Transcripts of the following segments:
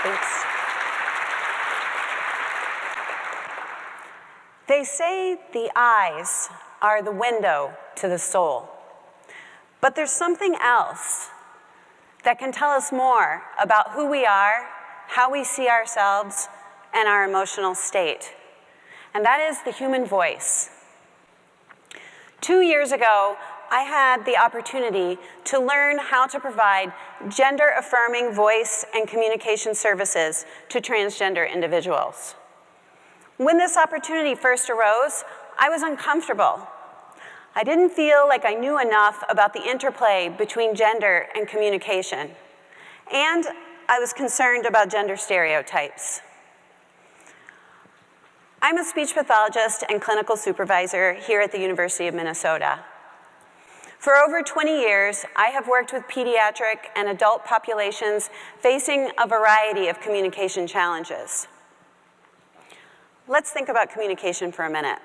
Thanks. They say the eyes are the window to the soul. But there's something else that can tell us more about who we are, how we see ourselves, and our emotional state. And that is the human voice. 2 years ago, I had the opportunity to learn how to provide gender-affirming voice and communication services to transgender individuals. When this opportunity first arose, I was uncomfortable. I didn't feel like I knew enough about the interplay between gender and communication. And I was concerned about gender stereotypes. I'm a speech pathologist and clinical supervisor here at the University of Minnesota. For over 20 years, I have worked with pediatric and adult populations facing a variety of communication challenges. Let's think about communication for a minute.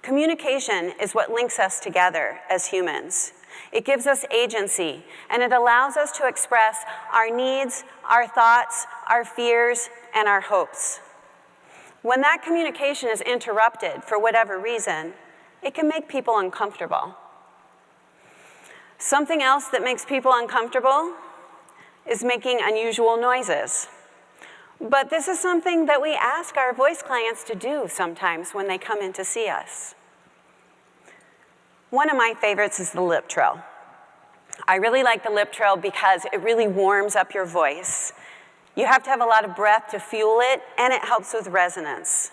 Communication is what links us together as humans. It gives us agency, and it allows us to express our needs, our thoughts, our fears, and our hopes. When that communication is interrupted for whatever reason, it can make people uncomfortable. Something else that makes people uncomfortable is making unusual noises. But this is something that we ask our voice clients to do sometimes when they come in to see us. One of my favorites is the lip trill. I really like the lip trill because it really warms up your voice. You have to have a lot of breath to fuel it, and it helps with resonance.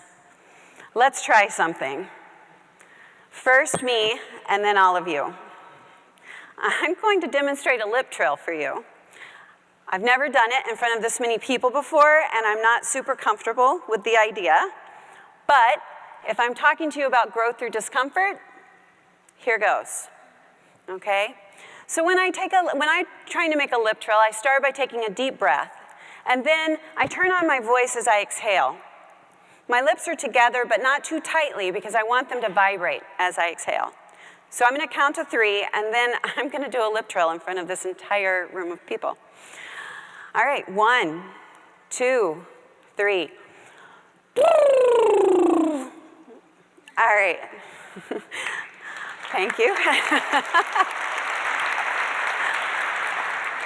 Let's try something. First me, and then all of you. I'm going to demonstrate a lip trill for you. I've never done it in front of this many people before, and I'm not super comfortable with the idea. But if I'm talking to you about growth through discomfort, here goes, okay? So when I'm trying to make a lip trill, I start by taking a deep breath, and then I turn on my voice as I exhale. My lips are together, but not too tightly, because I want them to vibrate as I exhale. So I'm gonna count to 3, and then I'm gonna do a lip trill in front of this entire room of people. All right, 1, 2, 3. All right. Thank you.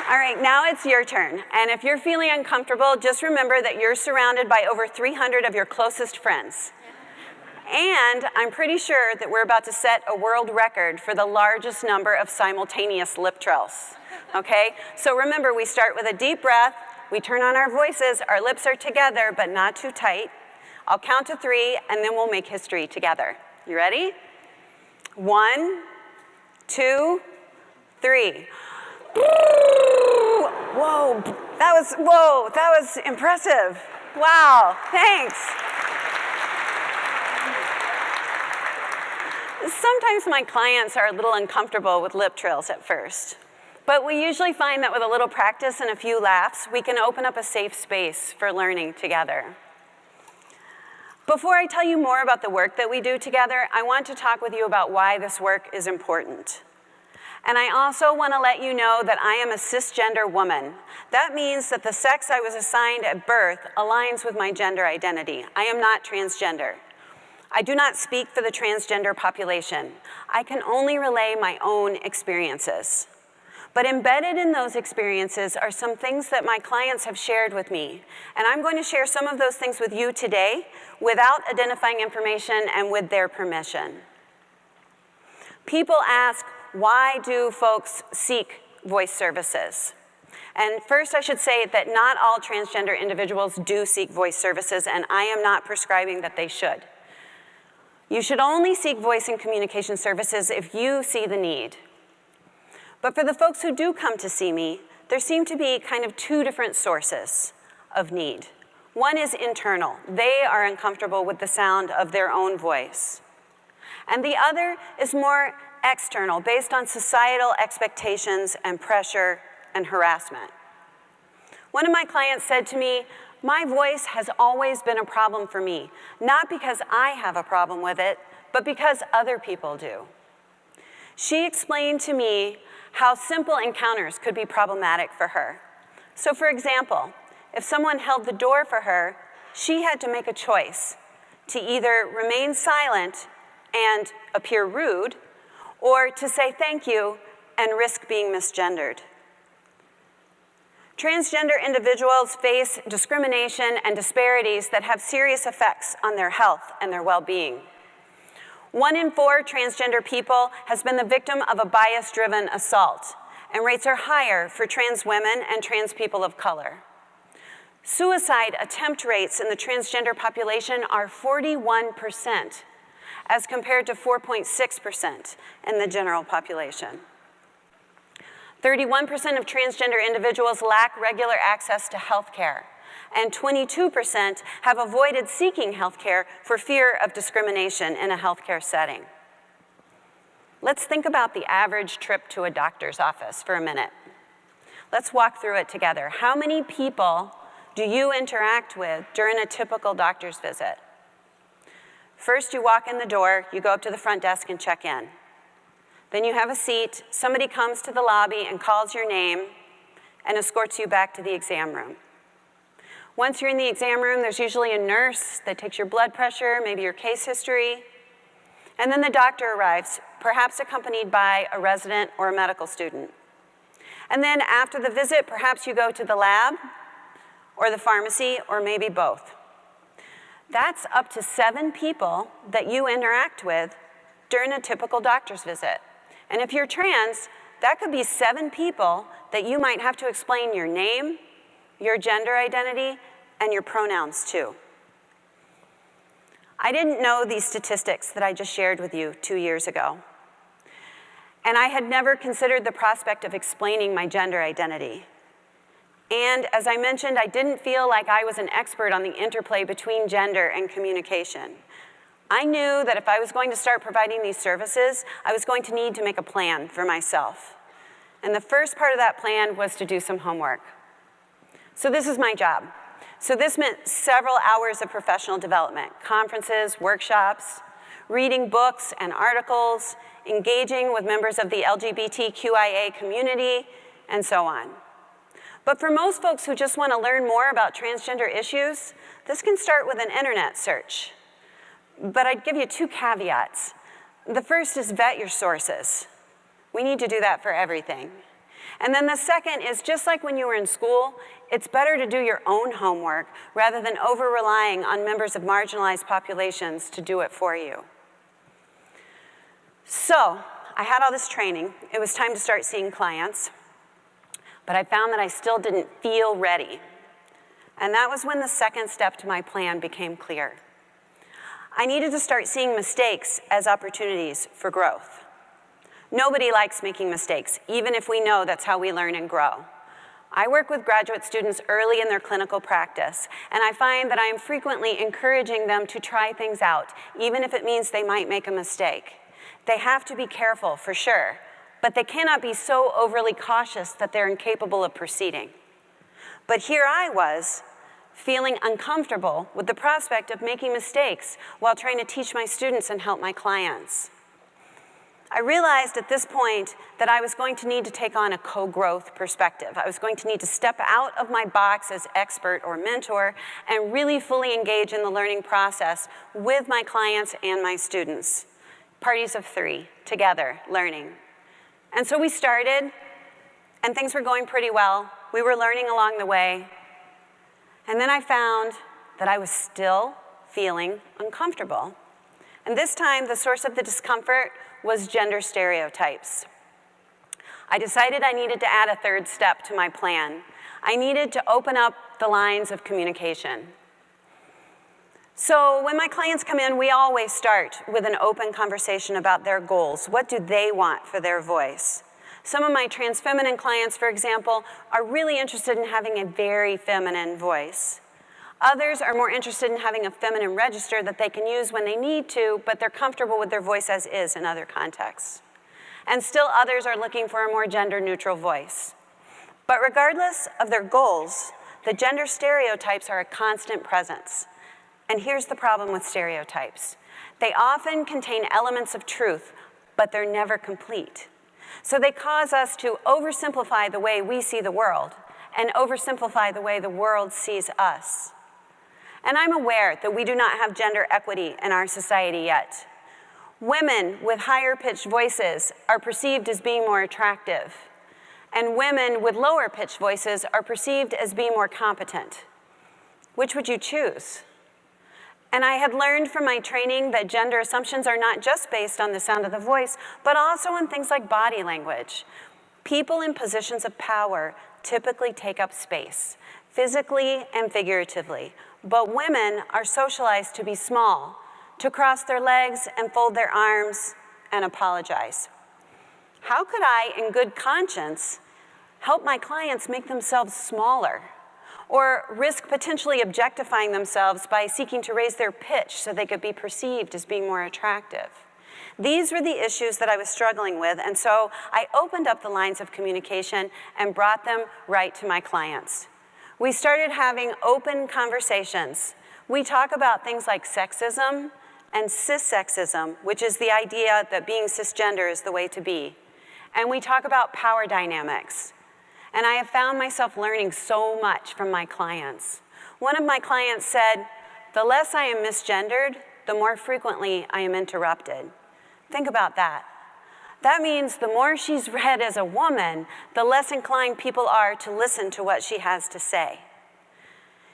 All right, now it's your turn. And if you're feeling uncomfortable, just remember that you're surrounded by over 300 of your closest friends. And I'm pretty sure that we're about to set a world record for the largest number of simultaneous lip trills. Okay? So remember, we start with a deep breath, we turn on our voices, our lips are together, but not too tight. I'll count to 3, and then we'll make history together. You ready? 1, 2, 3. Whoa, that was impressive. Wow, thanks. Sometimes my clients are a little uncomfortable with lip trills at first, but we usually find that with a little practice and a few laughs, we can open up a safe space for learning together. Before I tell you more about the work that we do together, I want to talk with you about why this work is important. And I also want to let you know that I am a cisgender woman. That means that the sex I was assigned at birth aligns with my gender identity. I am not transgender. I do not speak for the transgender population. I can only relay my own experiences. But embedded in those experiences are some things that my clients have shared with me. And I'm going to share some of those things with you today without identifying information and with their permission. People ask, why do folks seek voice services? And first, I should say that not all transgender individuals do seek voice services, and I am not prescribing that they should. You should only seek voice and communication services if you see the need. But for the folks who do come to see me, there seem to be kind of 2 different sources of need. One is internal. They are uncomfortable with the sound of their own voice. And the other is more external, based on societal expectations and pressure and harassment. One of my clients said to me, my voice has always been a problem for me, not because I have a problem with it, but because other people do. She explained to me how simple encounters could be problematic for her. So for example, if someone held the door for her, she had to make a choice to either remain silent and appear rude, or to say thank you and risk being misgendered. Transgender individuals face discrimination and disparities that have serious effects on their health and their well-being. 1 in 4 transgender people has been the victim of a bias-driven assault, and rates are higher for trans women and trans people of color. Suicide attempt rates in the transgender population are 41%, as compared to 4.6% in the general population. 31% of transgender individuals lack regular access to health care, and 22% have avoided seeking health care for fear of discrimination in a healthcare setting. Let's think about the average trip to a doctor's office for a minute. Let's walk through it together. How many people do you interact with during a typical doctor's visit? First, you walk in the door, you go up to the front desk and check in. Then you have a seat, somebody comes to the lobby and calls your name and escorts you back to the exam room. Once you're in the exam room, there's usually a nurse that takes your blood pressure, maybe your case history, and then the doctor arrives, perhaps accompanied by a resident or a medical student. And then after the visit, perhaps you go to the lab or the pharmacy or maybe both. That's up to 7 people that you interact with during a typical doctor's visit. And if you're trans, that could be 7 people that you might have to explain your name, your gender identity, and your pronouns too. I didn't know these statistics that I just shared with you 2 years ago. And I had never considered the prospect of explaining my gender identity. And as I mentioned, I didn't feel like I was an expert on the interplay between gender and communication. I knew that if I was going to start providing these services, I was going to need to make a plan for myself. And the first part of that plan was to do some homework. So this is my job. So this meant several hours of professional development, conferences, workshops, reading books and articles, engaging with members of the LGBTQIA community, and so on. But for most folks who just want to learn more about transgender issues, this can start with an internet search. But I'd give you 2 caveats. The first is vet your sources. We need to do that for everything. And then the second is, just like when you were in school, it's better to do your own homework rather than over-relying on members of marginalized populations to do it for you. So I had all this training. It was time to start seeing clients. But I found that I still didn't feel ready. And that was when the second step to my plan became clear. I needed to start seeing mistakes as opportunities for growth. Nobody likes making mistakes, even if we know that's how we learn and grow. I work with graduate students early in their clinical practice, and I find that I am frequently encouraging them to try things out, even if it means they might make a mistake. They have to be careful, for sure, but they cannot be so overly cautious that they're incapable of proceeding. But here I was, feeling uncomfortable with the prospect of making mistakes while trying to teach my students and help my clients. I realized at this point that I was going to need to take on a co-growth perspective. I was going to need to step out of my box as expert or mentor and really fully engage in the learning process with my clients and my students. Parties of 3, together, learning. And so we started, and things were going pretty well. We were learning along the way. And then I found that I was still feeling uncomfortable. And this time, the source of the discomfort was gender stereotypes. I decided I needed to add a 3rd step to my plan. I needed to open up the lines of communication. So when my clients come in, we always start with an open conversation about their goals. What do they want for their voice? Some of my trans feminine clients, for example, are really interested in having a very feminine voice. Others are more interested in having a feminine register that they can use when they need to, but they're comfortable with their voice as is in other contexts. And still others are looking for a more gender-neutral voice. But regardless of their goals, the gender stereotypes are a constant presence. And here's the problem with stereotypes. They often contain elements of truth, but they're never complete. So they cause us to oversimplify the way we see the world and oversimplify the way the world sees us. And I'm aware that we do not have gender equity in our society yet. Women with higher pitched voices are perceived as being more attractive, and women with lower pitched voices are perceived as being more competent. Which would you choose? And I had learned from my training that gender assumptions are not just based on the sound of the voice, but also on things like body language. People in positions of power typically take up space, physically and figuratively, but women are socialized to be small, to cross their legs and fold their arms and apologize. How could I, in good conscience, help my clients make themselves smaller, or risk potentially objectifying themselves by seeking to raise their pitch so they could be perceived as being more attractive? These were the issues that I was struggling with, and so I opened up the lines of communication and brought them right to my clients. We started having open conversations. We talk about things like sexism and cissexism, which is the idea that being cisgender is the way to be. And we talk about power dynamics. And I have found myself learning so much from my clients. One of my clients said, "The less I am misgendered, the more frequently I am interrupted." Think about that. That means the more she's read as a woman, the less inclined people are to listen to what she has to say.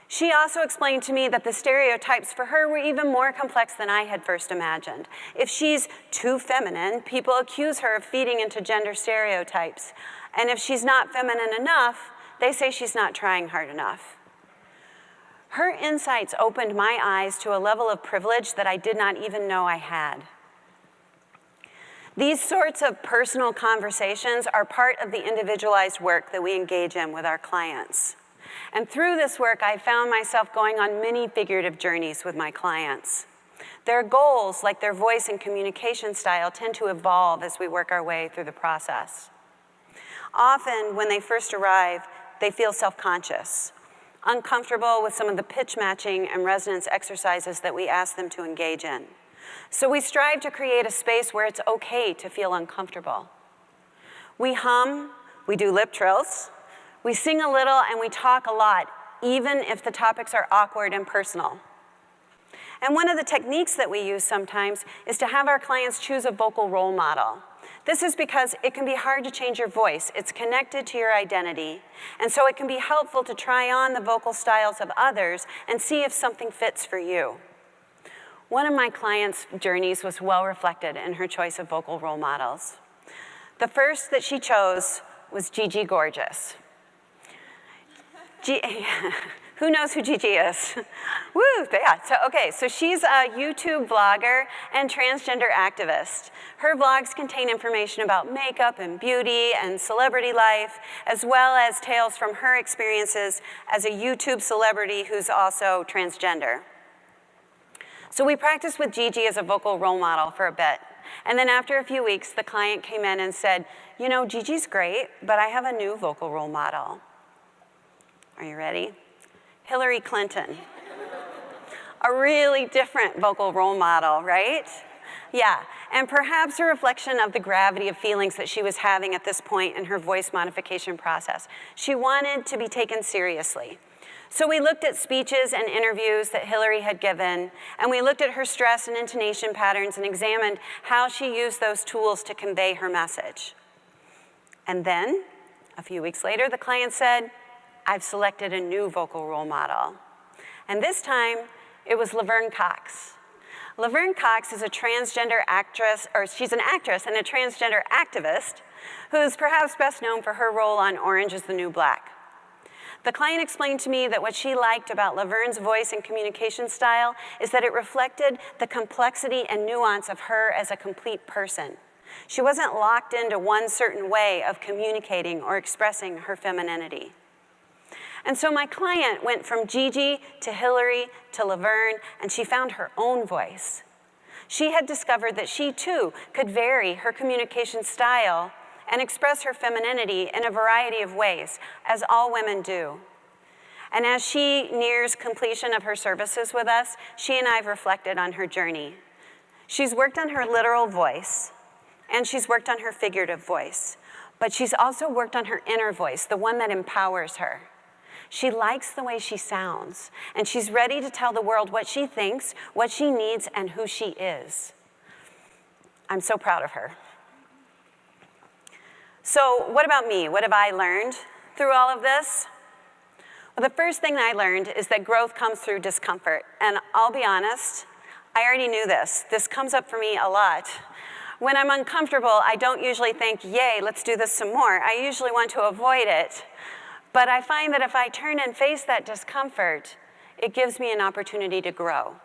She also explained to me that the stereotypes for her were even more complex than I had first imagined. If she's too feminine, people accuse her of feeding into gender stereotypes. And if she's not feminine enough, they say she's not trying hard enough. Her insights opened my eyes to a level of privilege that I did not even know I had. These sorts of personal conversations are part of the individualized work that we engage in with our clients. And through this work, I found myself going on many figurative journeys with my clients. Their goals, like their voice and communication style, tend to evolve as we work our way through the process. Often, when they first arrive, they feel self-conscious, uncomfortable with some of the pitch matching and resonance exercises that we ask them to engage in. So we strive to create a space where it's okay to feel uncomfortable. We hum, we do lip trills, we sing a little, and we talk a lot, even if the topics are awkward and personal. And one of the techniques that we use sometimes is to have our clients choose a vocal role model. This is because it can be hard to change your voice. It's connected to your identity. And so it can be helpful to try on the vocal styles of others and see if something fits for you. One of my clients' journeys was well reflected in her choice of vocal role models. The first that she chose was Gigi Gorgeous. Who knows who Gigi is? Woo, yeah. So she's a YouTube vlogger and transgender activist. Her vlogs contain information about makeup and beauty and celebrity life, as well as tales from her experiences as a YouTube celebrity who's also transgender. So we practiced with Gigi as a vocal role model for a bit. And then after a few weeks, the client came in and said, "You know, Gigi's great, but I have a new vocal role model." Are you ready? Hillary Clinton. A really different vocal role model, right? Yeah, and perhaps a reflection of the gravity of feelings that she was having at this point in her voice modification process. She wanted to be taken seriously. So we looked at speeches and interviews that Hillary had given, and we looked at her stress and intonation patterns and examined how she used those tools to convey her message. And then, a few weeks later, the client said, "I've selected a new vocal role model." And this time, it was Laverne Cox. Laverne Cox is a transgender actress, or she's an actress and a transgender activist who's perhaps best known for her role on Orange is the New Black. The client explained to me that what she liked about Laverne's voice and communication style is that it reflected the complexity and nuance of her as a complete person. She wasn't locked into one certain way of communicating or expressing her femininity. And so my client went from Gigi to Hillary to Laverne, and she found her own voice. She had discovered that she too could vary her communication style and express her femininity in a variety of ways, as all women do. And as she nears completion of her services with us, she and I have reflected on her journey. She's worked on her literal voice, and she's worked on her figurative voice. But she's also worked on her inner voice, the one that empowers her. She likes the way she sounds, and she's ready to tell the world what she thinks, what she needs, and who she is. I'm so proud of her. So what about me? What have I learned through all of this? Well, the first thing I learned is that growth comes through discomfort. And I'll be honest, I already knew this. This comes up for me a lot. When I'm uncomfortable, I don't usually think, yay, let's do this some more. I usually want to avoid it. But I find that if I turn and face that discomfort, it gives me an opportunity to grow.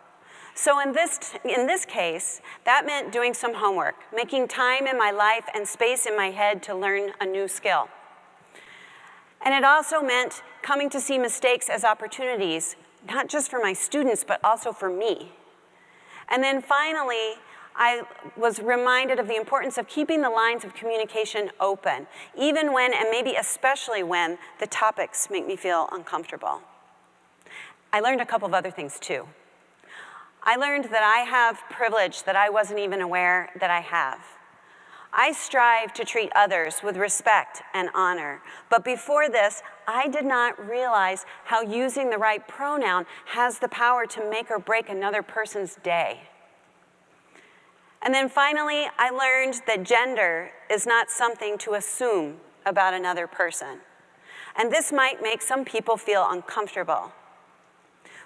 So in this case, that meant doing some homework, making time in my life and space in my head to learn a new skill. And it also meant coming to see mistakes as opportunities, not just for my students, but also for me. And then finally, I was reminded of the importance of keeping the lines of communication open, even when, and maybe especially when, the topics make me feel uncomfortable. I learned a couple of other things too. I learned that I have privilege that I wasn't even aware that I have. I strive to treat others with respect and honor, but before this, I did not realize how using the right pronoun has the power to make or break another person's day. And then finally, I learned that gender is not something to assume about another person. And this might make some people feel uncomfortable.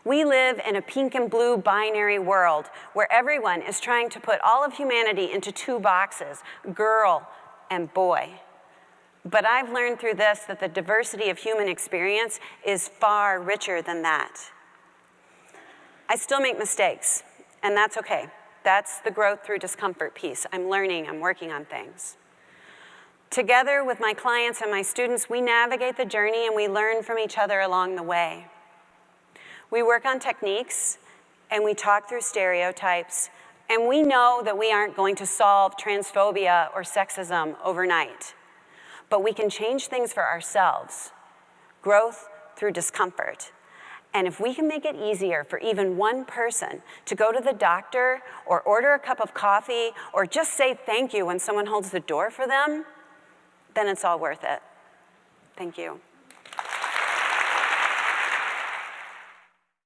We live in a pink and blue binary world where everyone is trying to put all of humanity into two boxes, girl and boy. But I've learned through this that the diversity of human experience is far richer than that. I still make mistakes, and that's okay. That's the growth through discomfort piece. I'm learning, I'm working on things. Together with my clients and my students, we navigate the journey and we learn from each other along the way. We work on techniques, and we talk through stereotypes, and we know that we aren't going to solve transphobia or sexism overnight. But we can change things for ourselves. Growth through discomfort. And if we can make it easier for even one person to go to the doctor or order a cup of coffee or just say thank you when someone holds the door for them, then it's all worth it. Thank you.